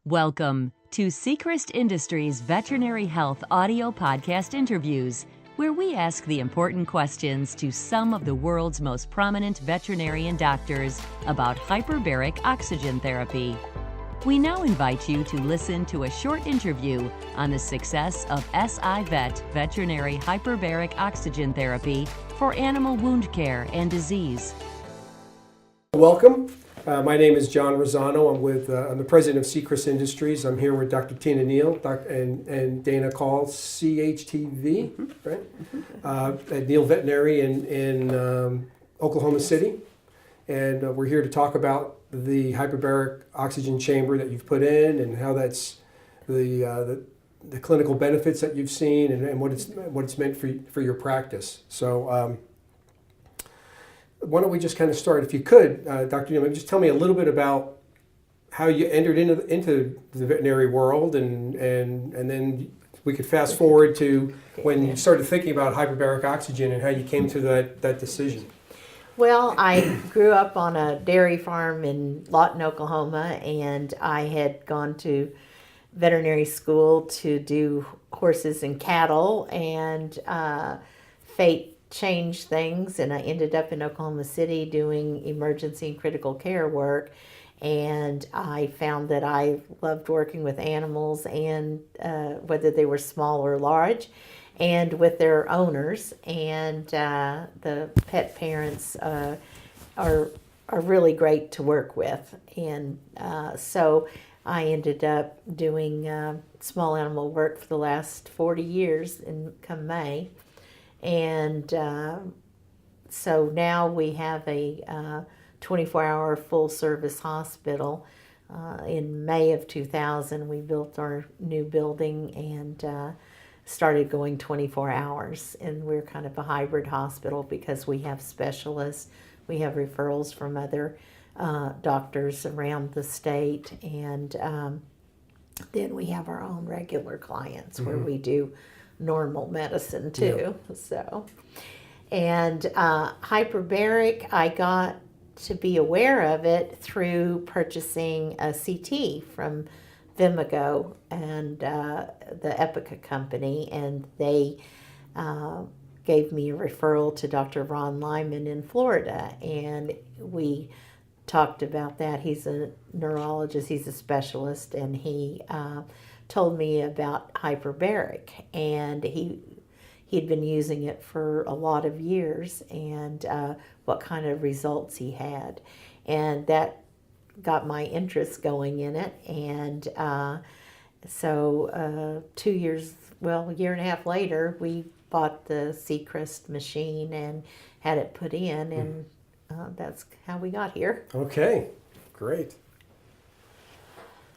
Welcome to Sechrist Industries Veterinary Health Audio Podcast Interviews, where we ask the important questions to some of the world's most prominent veterinarian doctors about hyperbaric oxygen therapy. We now invite you to listen to a short interview on the success of Sivet Veterinary Hyperbaric Oxygen Therapy for animal wound care and disease. Welcome. My name is John Rosano. I'm the president of Sechrist Industries. I'm here with Dr. Tina Neel and Dana Call, CHTV, right? At Neel Veterinary in Oklahoma City. And we're here to talk about the hyperbaric oxygen chamber that you've put in and how that's the clinical benefits that you've seen and what it's meant for your practice. So why don't we just kind of start, if you could, Dr. Neel, just tell me a little bit about how you entered into the veterinary world, and then we could fast forward to when you started thinking about hyperbaric oxygen and how you came to that decision. Well, I grew up on a dairy farm in Lawton, Oklahoma, and I had gone to veterinary school to do horses and cattle, and fate changed things, and I ended up in Oklahoma City doing emergency and critical care work. And I found that I loved working with animals, and whether they were small or large, and with their owners. And the pet parents are really great to work with. And so I ended up doing small animal work for the last 40 years come May. And so now we have a 24-hour full-service hospital. In May of 2000, we built our new building and started going 24 hours. And we're kind of a hybrid hospital because we have specialists. We have referrals from other doctors around the state. And then we have our own regular clients where we do normal medicine too. Yeah. So, and hyperbaric, I got to be aware of it through purchasing a CT from Vimago and the Epica company, and they gave me a referral to Dr. Ron Lyman in Florida, and we talked about that. He's a neurologist, he's a specialist, and he told me about hyperbaric, and he'd been using it for a lot of years, and what kind of results he had, and that got my interest going in it. And so a year and a half later, we bought the Sechrist machine and had it put in, and that's how we got here. Okay, great.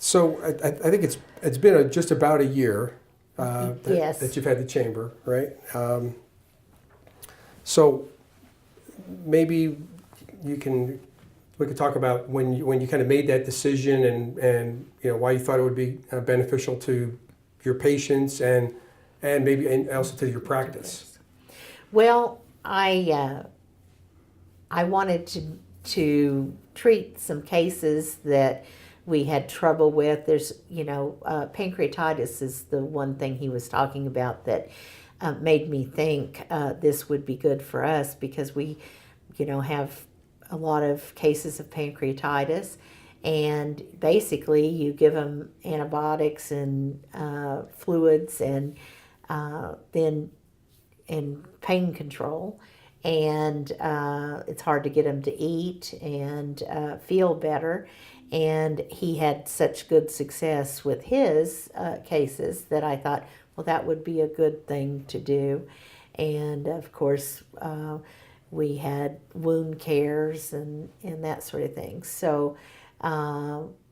So I think it's been just about a year that you've had the chamber, right? So maybe we could talk about when you kind of made that decision and why you thought it would be beneficial to your patients and also to your practice. Well, I wanted to treat some cases that we had trouble with. There's, pancreatitis is the one thing he was talking about that made me think this would be good for us, because we, have a lot of cases of pancreatitis, and basically you give them antibiotics and fluids and then pain control, and it's hard to get them to eat and feel better. And he had such good success with his cases that I thought, well, that would be a good thing to do. And of course, we had wound cares and that sort of thing. So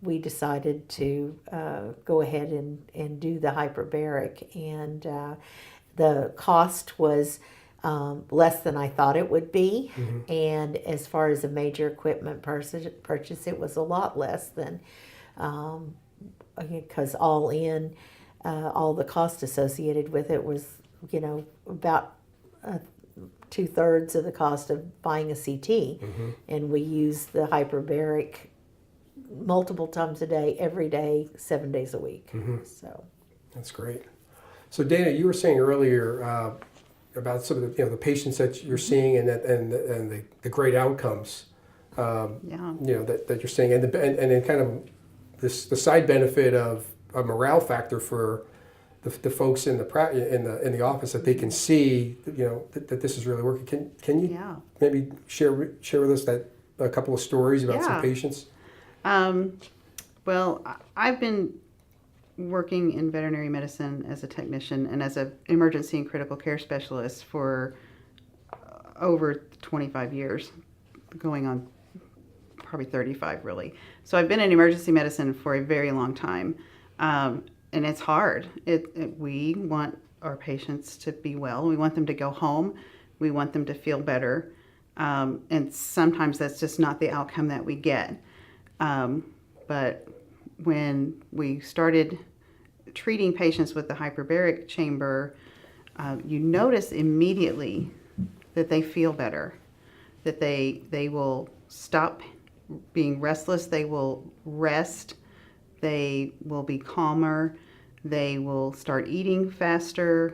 we decided to go ahead and do the hyperbaric. And the cost was less than I thought it would be. Mm-hmm. And as far as a major equipment purchase, it was a lot less than, because all in, all the cost associated with it was, about 2/3 of the cost of buying a CT. Mm-hmm. And we used the hyperbaric multiple times a day, every day, 7 days a week. So That's great. So Dana, you were saying earlier about some of the patients that you're seeing and the great outcomes that you're seeing, and then kind of the side benefit of a morale factor for the folks in the office, that they can see that this is really working. Can you maybe share with us a couple of stories about some patients? Well, I've been working in veterinary medicine as a technician and as an emergency and critical care specialist for over 25 years, going on probably 35 really. So I've been in emergency medicine for a very long time, and it's hard. We want our patients to be well. We want them to go home. We want them to feel better, and sometimes that's just not the outcome that we get. But when we started treating patients with the hyperbaric chamber, you notice immediately that they feel better, that they will stop being restless, they will rest, they will be calmer, they will start eating faster,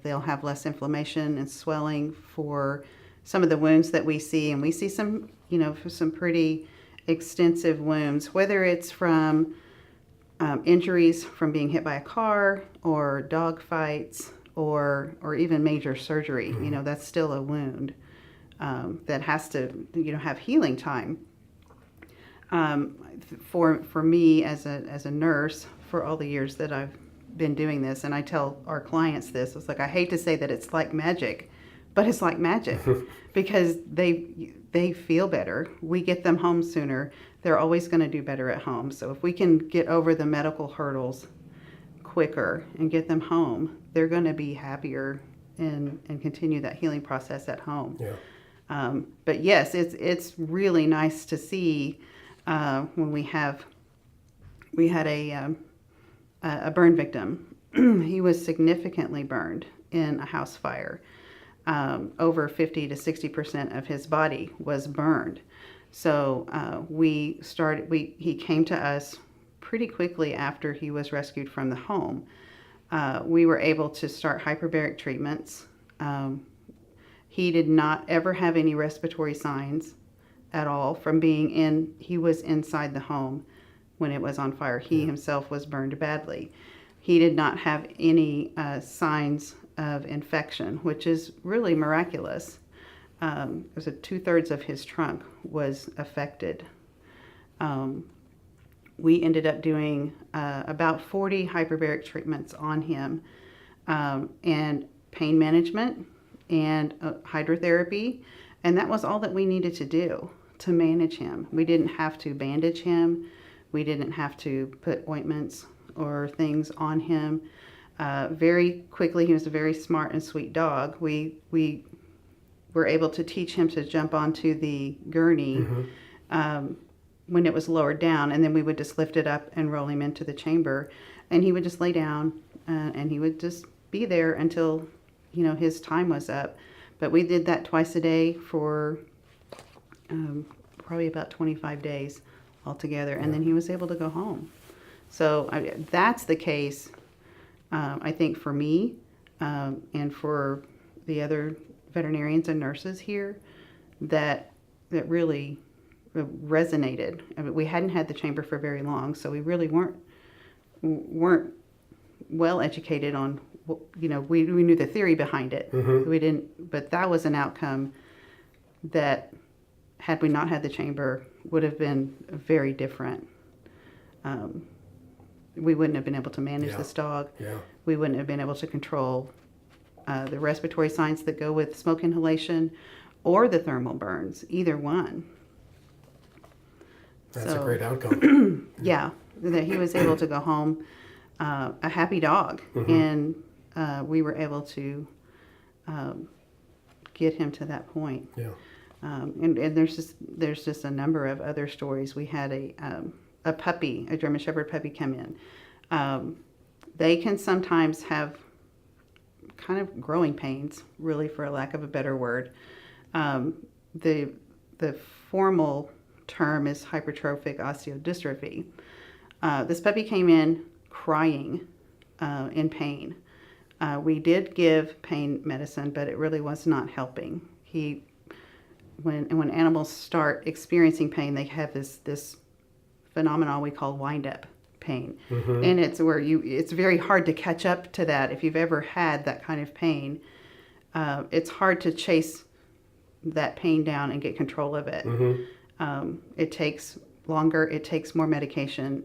they'll have less inflammation and swelling for some of the wounds that we see. And we see some pretty extensive wounds, whether it's from injuries from being hit by a car or dog fights or even major surgery. That's still a wound that has to have healing time. For me as a nurse, for all the years that I've been doing this, and I tell our clients this, it's like, I hate to say that it's like magic, but it's like magic because they feel better. We get them home sooner. They're always going to do better at home. So if we can get over the medical hurdles quicker and get them home, they're going to be happier and continue that healing process at home. Yeah. But yes, it's really nice to see when we had a burn victim. He was significantly burned in a house fire. Over 50 to 60% of his body was burned. So he came to us pretty quickly after he was rescued from the home. We were able to start hyperbaric treatments. He did not ever have any respiratory signs at all from he was inside the home when it was on fire. He himself was burned badly. He did not have any signs of infection, which is really miraculous. It was 2/3 of his trunk was affected. We ended up doing about 40 hyperbaric treatments on him, and pain management and hydrotherapy, and that was all that we needed to do to manage him. We didn't have to bandage him. We didn't have to put ointments or things on him. Very quickly, he was a very smart and sweet dog. We were able to teach him to jump onto the gurney when it was lowered down, and then we would just lift it up and roll him into the chamber, and he would just lay down and he would just be there until his time was up. But we did that twice a day for probably about 25 days altogether, and then he was able to go home. So that's the case, I think, for me and for the other veterinarians and nurses here that really resonated. I mean, we hadn't had the chamber for very long, so we really weren't well educated on, we knew the theory behind it. We didn't, but that was an outcome that, had we not had the chamber, would have been very different. We wouldn't have been able to manage this dog. Yeah. We wouldn't have been able to control the respiratory signs that go with smoke inhalation or the thermal burns, either one. That's a great outcome. Yeah, that he was able to go home a happy dog, and we were able to get him to that point. Yeah. And there's just a number of other stories. We had a puppy, a German Shepherd puppy, come in. They can sometimes have kind of growing pains, really, for a lack of a better word. The formal term is hypertrophic osteodystrophy. This puppy came in crying in pain. We did give pain medicine, but it really was not helping. When animals start experiencing pain, they have this phenomenon we call wind-up pain, and it's where it's very hard to catch up to that. If you've ever had that kind of pain, it's hard to chase that pain down and get control of it. It takes longer, it takes more medication,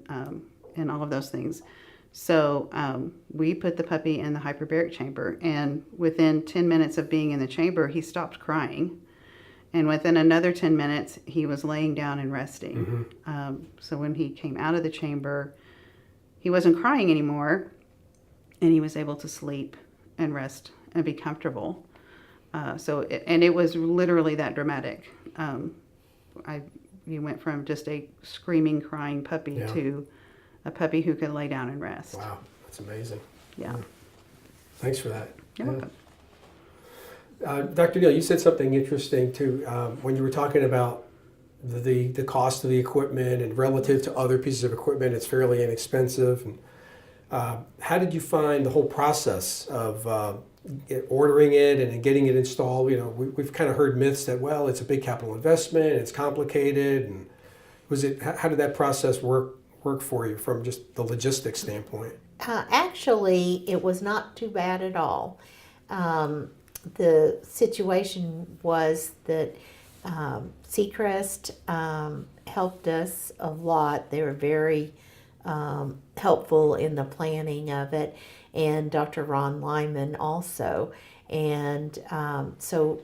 and all of those things. So we put the puppy in the hyperbaric chamber, and within 10 minutes of being in the chamber, he stopped crying. And within another 10 minutes, he was laying down and resting. So when he came out of the chamber, he wasn't crying anymore, and he was able to sleep and rest and be comfortable. It was literally that dramatic. You went from just a screaming, crying puppy to a puppy who could lay down and rest. Wow, that's amazing. Yeah. Thanks for that. You're welcome. Dr. Neel, you said something interesting too when you were talking about the cost of the equipment, and relative to other pieces of equipment, it's fairly inexpensive. And how did you find the whole process of ordering it and getting it installed? You know, we've kind of heard myths that, well, it's a big capital investment, it's complicated, and how did that process work for you from just the logistics standpoint? Actually, it was not too bad at all. The situation was that Sechrist helped us a lot. They were very helpful in the planning of it, and Dr. Ron Lyman also. And so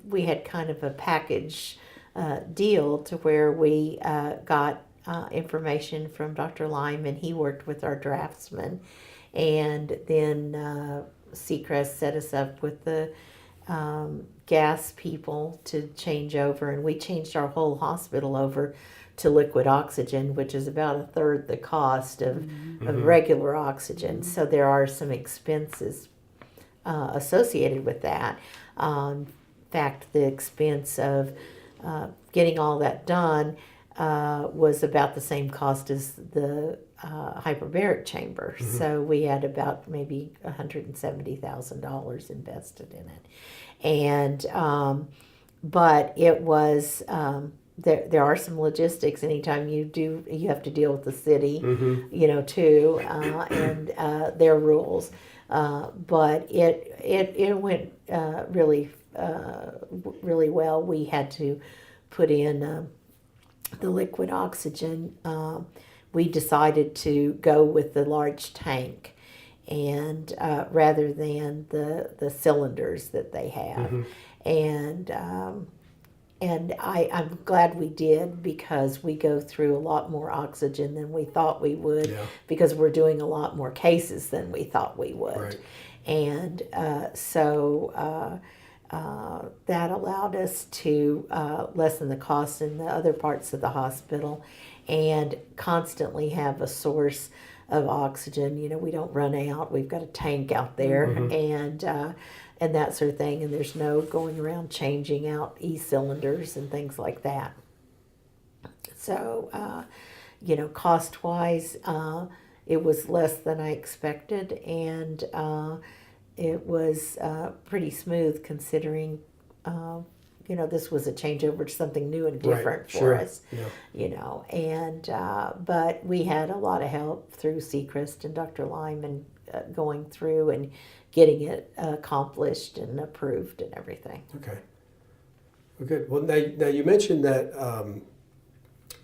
we had kind of a package deal to where we got information from Dr. Lyman. He worked with our draftsman, and then Sechrist set us up with the gas people to change over, and we changed our whole hospital over to liquid oxygen, which is about a third the cost of regular oxygen. So there are some expenses associated with that. In fact, the expense of getting all that done was about the same cost as the hyperbaric chamber. So we had about maybe $170,000 invested in it. And but it was there are some logistics anytime you have to deal with the city, you know, too, and their rules. But it went really well. We had to put in the liquid oxygen. We decided to go with the large tank, and rather than the cylinders that they have. And I'm glad we did, because we go through a lot more oxygen than we thought we would, because we're doing a lot more cases than we thought we would. Right. And so that allowed us to lessen the cost in the other parts of the hospital, and constantly have a source of oxygen. You know, we don't run out. We've got a tank out there, and that sort of thing. And there's no going around changing out e-cylinders and things like that. So, you know, cost-wise, it was less than I expected, and it was pretty smooth, considering you know, this was a changeover to something new and different for us, you know. And but we had a lot of help through Sechrist and Dr. Lyman going through and getting it accomplished and approved and everything. Okay. Well, good. Well, now you mentioned that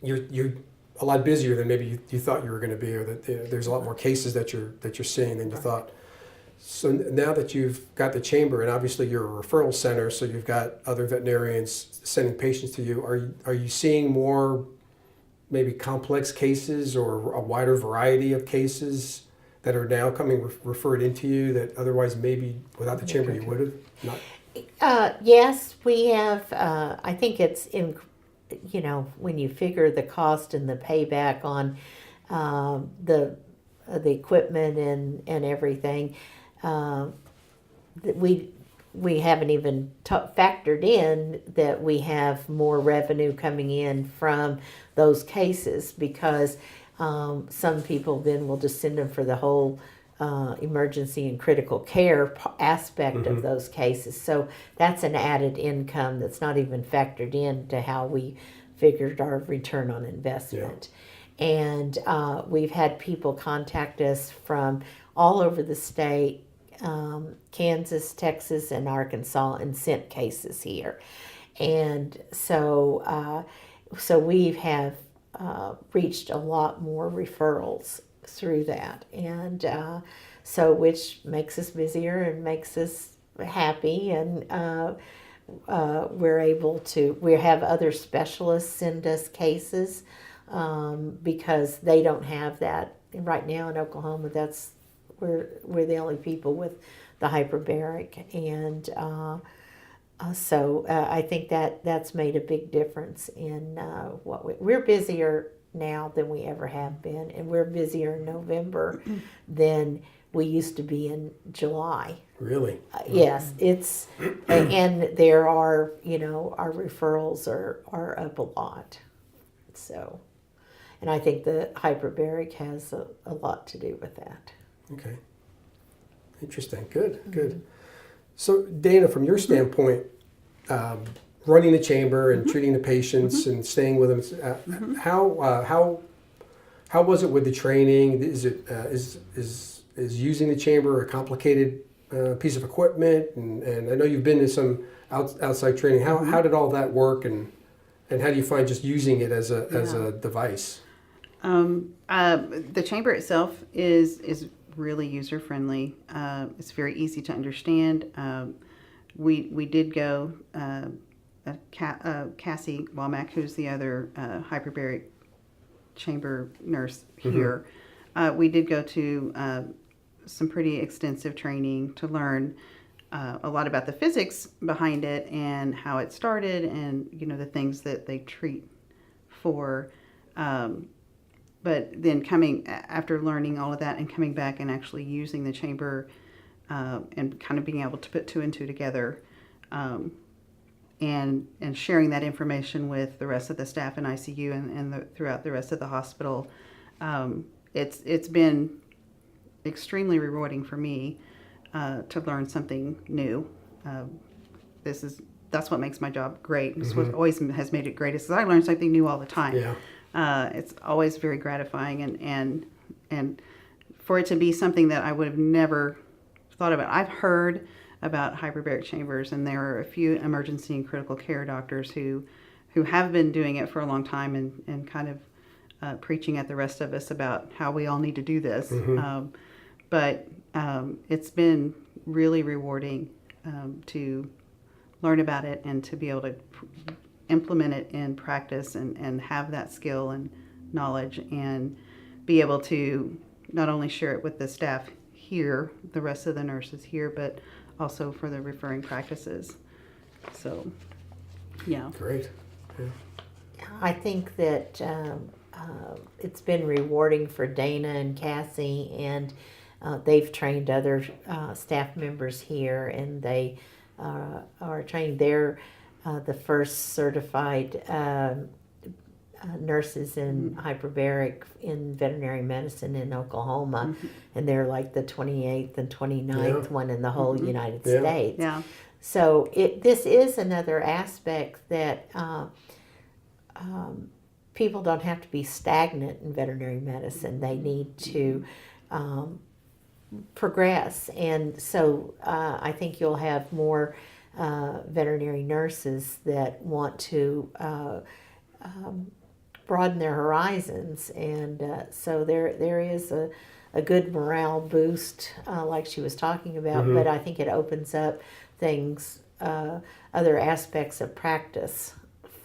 you're a lot busier than maybe you thought you were going to be, or that there's a lot more cases that you're seeing than you thought. So now that you've got the chamber, and obviously you're a referral center, so you've got other veterinarians sending patients to you, are you seeing more maybe complex cases, or a wider variety of cases that are now coming referred into you that otherwise maybe without the chamber you would have not? Yes, we have. I think it's in, you know, when you figure the cost and the payback on the equipment and everything, that we we haven't even factored in that we have more revenue coming in from those cases, because some people then will just send them for the whole emergency and critical care aspect of those cases. So that's an added income that's not even factored into how we figured our return on investment. And we've had people contact us from all over the state, Kansas, Texas, and Arkansas, and sent cases here. And so we have reached a lot more referrals through that. And so which makes us busier and makes us happy. And we have other specialists send us cases because they don't have that. Right now in Oklahoma, we're the only people with the hyperbaric, and so I think that's made a big difference in what we're busier now than we ever have been, and we're busier in November than we used to be in July. Really? Yes, it's and there are, our referrals are up a lot, so, and I think the hyperbaric has a lot to do with that. Okay. Interesting. Good. So, Dana, from your standpoint, running the chamber and treating the patients and staying with them, how was it with the training? Is it is using the chamber a complicated piece of equipment? And I know you've been to some outside training. How did all that work, and how do you find just using it as a device? The chamber itself is really user friendly. It's very easy to understand. We did go, Cassie Womack, who's the other hyperbaric chamber nurse here, we did go to some pretty extensive training to learn a lot about the physics behind it and how it started, and the things that they treat for. But then after learning all of that and coming back and actually using the chamber and kind of being able to put two and two together, and sharing that information with the rest of the staff in ICU and throughout the rest of the hospital, it's been extremely rewarding for me to learn something new. That's what makes my job great. It's what always has made it great, is I learn something new all the time. Yeah. It's always very gratifying, and for it to be something that I would have never thought about. I've heard about hyperbaric chambers, and there are a few emergency and critical care doctors who have been doing it for a long time and kind of preaching at the rest of us about how we all need to do this. But it's been really rewarding to learn about it and to be able to implement it in practice and have that skill and knowledge, and be able to not only share it with the staff here, the rest of the nurses here, but also for the referring practices. So, yeah. Great. Yeah. I think that it's been rewarding for Dana and Cassie, and they've trained other staff members here, and they are trained. They're the first certified nurses in hyperbaric in veterinary medicine in Oklahoma, and they're like the 28th and 29th one in the whole United States. Yeah. So this is another aspect that people don't have to be stagnant in veterinary medicine. They need to progress, and so I think you'll have more veterinary nurses that want to broaden their horizons, and so there is a good morale boost, like she was talking about. But I think it opens up things, other aspects of practice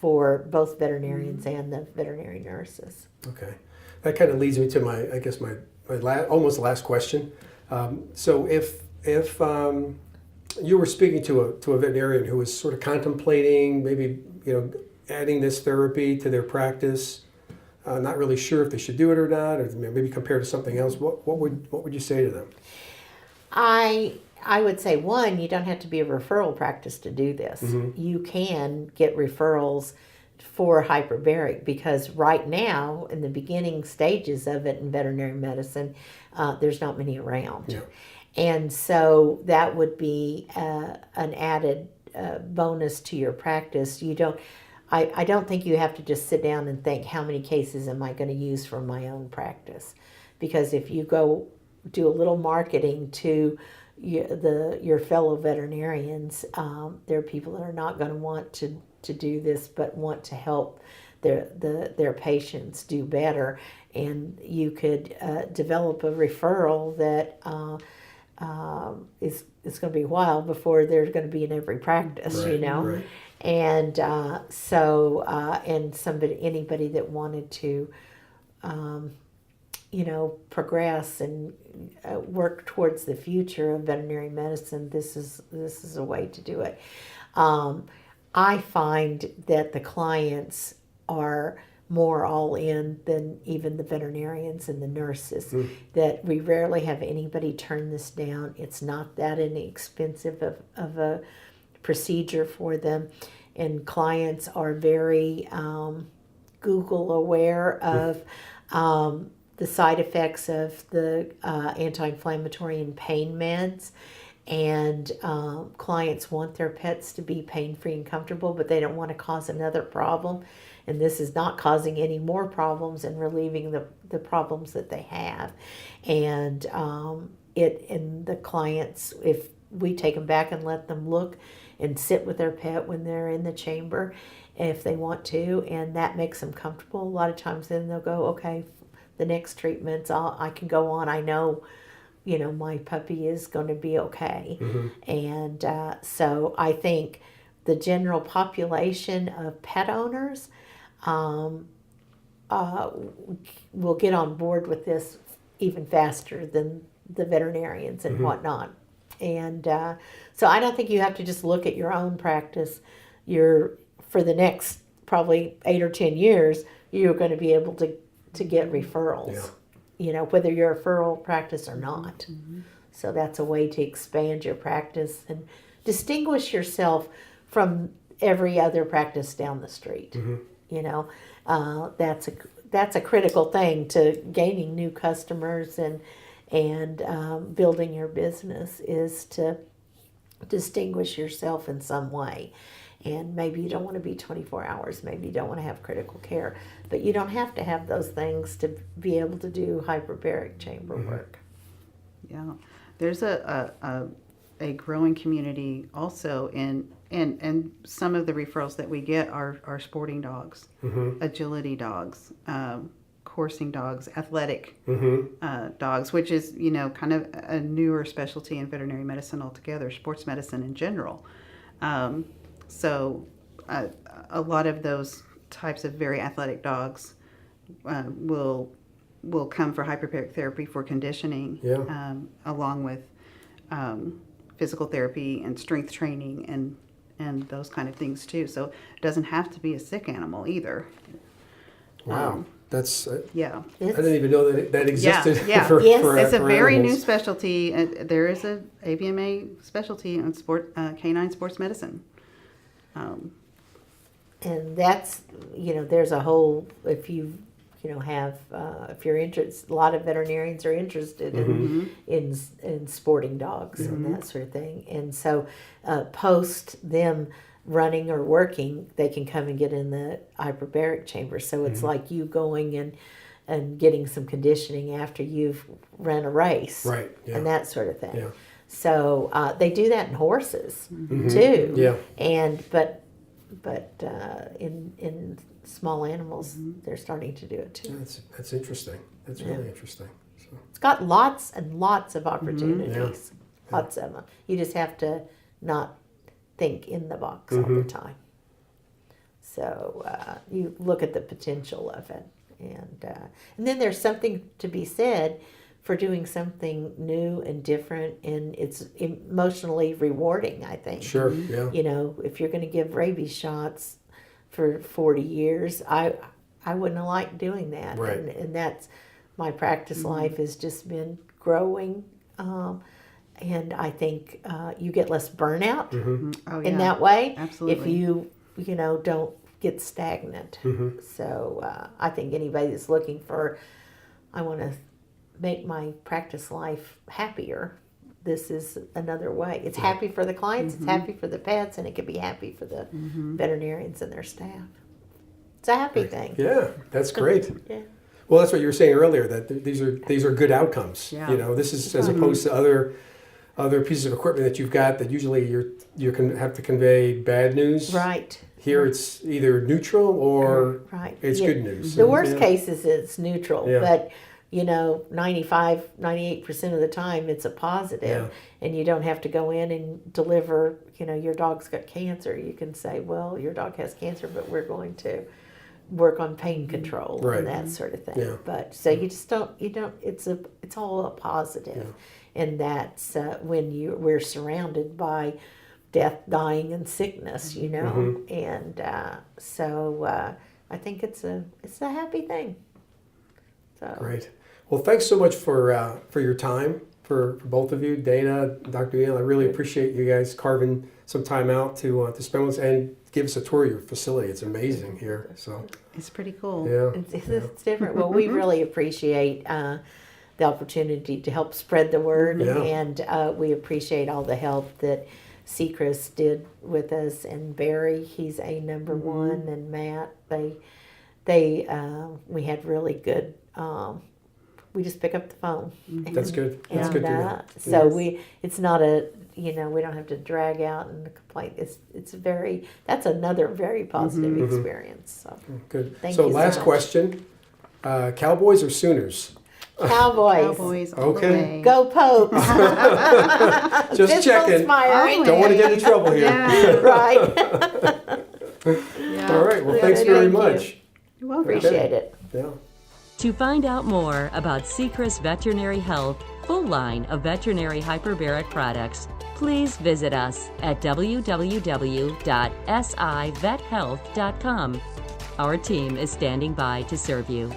for both veterinarians and the veterinary nurses. Okay, that kind of leads me to my almost last question. So if you were speaking to a veterinarian who was sort of contemplating maybe adding this therapy to their practice, not really sure if they should do it or not, or maybe compare to something else, what would you say to them? I I would say, one, you don't have to be a referral practice to do this. You can get referrals for hyperbaric, because right now, in the beginning stages of it in veterinary medicine, there's not many around. Yeah. And so that would be an added bonus to your practice. I don't think you have to just sit down and think, how many cases am I going to use for my own practice? Because if you go do a little marketing to your fellow veterinarians, there are people that are not going to want to do this, but want to help their patients do better. And you could develop a referral that is going to be a while before they're going to be in every practice, Right, you know. right. And and anybody that wanted to, progress and work towards the future of veterinary medicine, this is a way to do it. I find that the clients are more all in than even the veterinarians and the nurses. That we rarely have anybody turn this down. It's not that inexpensive of a procedure for them, and clients are very Google aware of the side effects of the anti-inflammatory and pain meds. And clients want their pets to be pain-free and comfortable, but they don't want to cause another problem. And this is not causing any more problems and relieving the problems that they have. And the clients, if we take them back and let them look and sit with their pet when they're in the chamber, if they want to, and that makes them comfortable, a lot of times then they'll go, okay, the next treatments, I can go on. I know, my puppy is going to be okay. And so I think the general population of pet owners will get on board with this even faster than the veterinarians and whatnot. And so I don't think you have to just look at your own practice. For the next probably 8 or 10 years, you're going to be able to get referrals. Yeah. Whether you're a referral practice or not. So that's a way to expand your practice and distinguish yourself from every other practice down the street. That's a critical thing to gaining new customers and building your business, is to distinguish yourself in some way. And maybe you don't want to be 24 hours. Maybe you don't want to have critical care. But you don't have to have those things to be able to do hyperbaric chamber work. Yeah. There's a growing community also and some of the referrals that we get are sporting dogs, agility dogs, coursing dogs, athletic dogs, which is, kind of a newer specialty in veterinary medicine altogether, sports medicine in general. So a lot of those types of very athletic dogs will come for hyperbaric therapy for conditioning, along with physical therapy and strength training and those kind of things too. So it doesn't have to be a sick animal either. Wow. That's I didn't even know that existed. Yeah. for It's a very animals. new specialty. There is a AVMA specialty in canine sports medicine. And that's, there's a whole, if you if you're interested, a lot of veterinarians are interested in sporting dogs and that sort of thing. And so post them running or working, they can come and get in the hyperbaric chamber. So it's like you going and getting some conditioning after you've run a race, Right, yeah. and that sort of thing. Yeah. So they do that in horses too. Yeah. And but in small animals, they're starting to do it too. That's interesting. That's really interesting. So. It's got lots and lots of opportunities. Lots of them. You just have to not think in the box all the time. So you look at the potential of it, and then there's something to be said for doing something new and different, and it's emotionally rewarding, I think. Sure. Yeah. If you're going to give rabies shots for 40 years, I wouldn't have liked doing that. Right. And that's my practice life has just been growing and I think you get less burnout Oh, in yeah. that way. Absolutely. If you don't get stagnant. So I think anybody that's looking for, I want to make my practice life happier, this is another way. It's happy for the clients, it's happy for the pets, and it can be happy for the veterinarians and their staff. It's a happy thing. Yeah, that's great. Yeah. Well, that's what you were saying earlier, that these are good outcomes. Yeah. You know, this is as opposed to other pieces of equipment that you've got that usually you can have to convey bad news. Right. Here it's either neutral or Right. it's Yeah. good news. The worst Yeah. case is it's neutral, Yeah. but 98% of the time it's a positive, Yeah. and you don't have to go in and deliver, your dog's got cancer. You can say, well, your dog has cancer, but we're going to work on pain control Right. and that sort of thing. Yeah. But so you just don't, it's all a positive. And that's when we're surrounded by death, dying, and sickness, and so I think it's a happy thing. So Great. Well, thanks so much for your time, for both of you, Dana, Dr. Neel. I really appreciate you guys carving some time out to spend with us and give us a tour of your facility. It's amazing here. So It's pretty cool. yeah, it's different. Well, we really appreciate the opportunity to help spread the word, Yeah. and we appreciate all the help that Sechrist did with us, and Barry, he's a number one, and Matt, we had really good. We just pick up the phone. that's good. That's And, good to know. so it's not we don't have to drag out and complain. That's another very positive experience. So Good. Thank So you so last much. question: Cowboys or Sooners? Cowboys, Cowboys all the Okay. way. go Popes! Just Fist checking. bumps firing. Don't want to get in trouble here. Yeah. Right. Yeah. All right. Well, Yeah, thanks very thank you. much. You're welcome. Appreciate it. Yeah. To find out more about Sechrist Veterinary Health full line of veterinary hyperbaric products, please visit us at www.sivethealth.com. Our team is standing by to serve you.